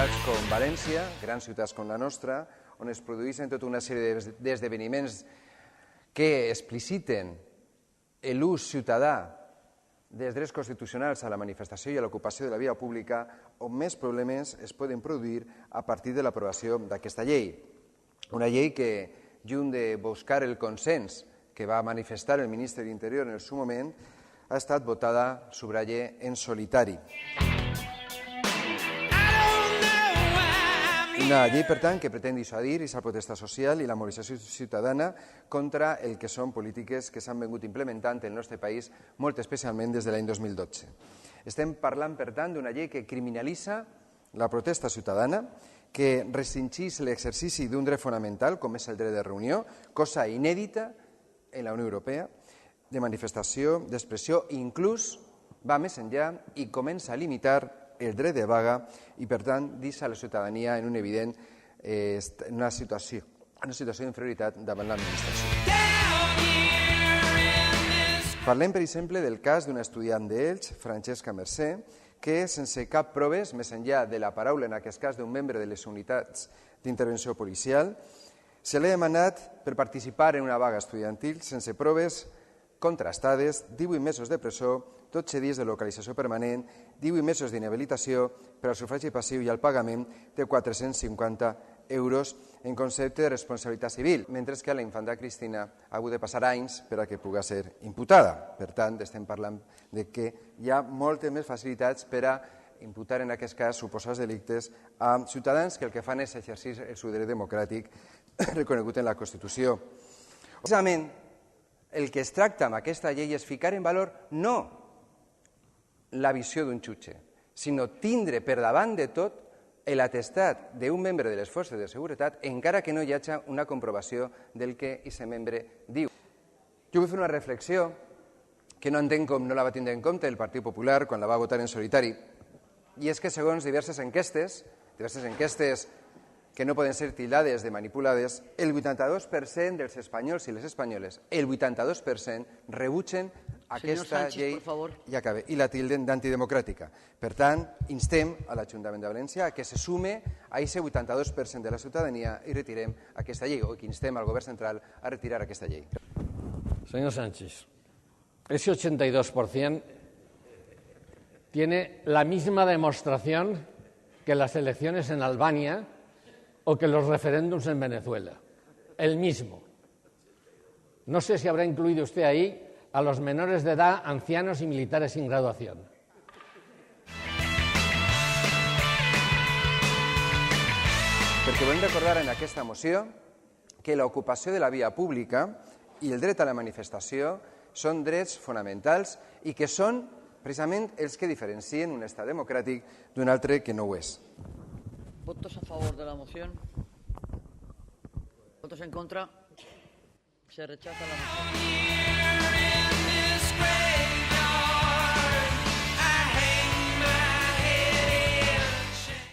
ciutats com València, grans ciutats com la nostra, on es produeixen tota una sèrie d'esdeveniments que expliciten l'ús ciutadà dels drets constitucionals a la manifestació i a l'ocupació de la via pública, on més problemes es poden produir a partir de l'aprovació d'aquesta llei. Una llei que, lluny de buscar el consens que va manifestar el ministre de l'Interior en el seu moment, ha estat votada, subratlle, en solitari. Una llei, per tant, que pretén dissuadir aquesta protesta social i la mobilització ciutadana contra el que són polítiques que s'han vingut implementant en el nostre país, molt especialment des de l'any 2012. Estem parlant, per tant, d'una llei que criminalitza la protesta ciutadana, que restringeix l'exercici d'un dret fonamental, com és el dret de reunió, cosa inèdita en la Unió Europea, de manifestació, d'expressió, inclús va més enllà i comença a limitar el dret de vaga i, per tant, deixa la ciutadania en una evident una situació d'inferioritat davant l'administració. Parlem, per exemple, del cas d'una estudiant d'Elx, Francesca Mercè, que, sense cap proves, més enllà de la paraula, en aquest cas, d'un membre de les unitats d'intervenció policial, se l'ha demanat per participar en una vaga estudiantil sense proves contrastades, 18 mesos de presó, 12 dies de localització permanent, 18 mesos d'inhabilitació per al sufragi passiu i el pagament de 450 euros en concepte de responsabilitat civil, mentre que la infanta Cristina ha hagut de passar anys per a que pugui ser imputada. Per tant, estem parlant de que hi ha moltes més facilitats per a imputar, en aquest cas, suposats delictes a ciutadans que el que fan és exercir el seu dret democràtic reconegut en la Constitució. Precisament, el que es tracta amb aquesta llei és ficar en valor no la visió d'un jutge, sinó tindre per davant de tot l'atestat d'un membre de les forces de seguretat, encara que no hi hagi una comprovació del que aquest membre diu. Jo vull fer una reflexió que no entenc com no la va tindre en compte el Partit Popular quan la va votar en solitari, i és que segons diverses enquestes que no poden ser tildades de manipulades, el 82% dels espanyols i les espanyoles, el 82% rebutgen aquesta llei i la tilden d'antidemocràtica. Per tant, instem a l'Ajuntament de València que se sume a aquest 82% de la ciutadania i retirem aquesta llei, o que instem al govern central a retirar aquesta llei. Señor Sánchez, ese 82% tiene la misma demostración que las elecciones en Albania o que los referéndums en Venezuela. El mismo. No sé si habrá incluido usted ahí a los menores de edad, ancianos y militares sin graduación. Perquè volem recordar en aquesta moció que l'ocupació de la via pública i el dret a la manifestació són drets fonamentals i que són precisament els que diferencien un estat democràtic d'un altre que no ho és. ¿Votos a favor de la moción? ¿Votos en contra? Se rechaza la moción.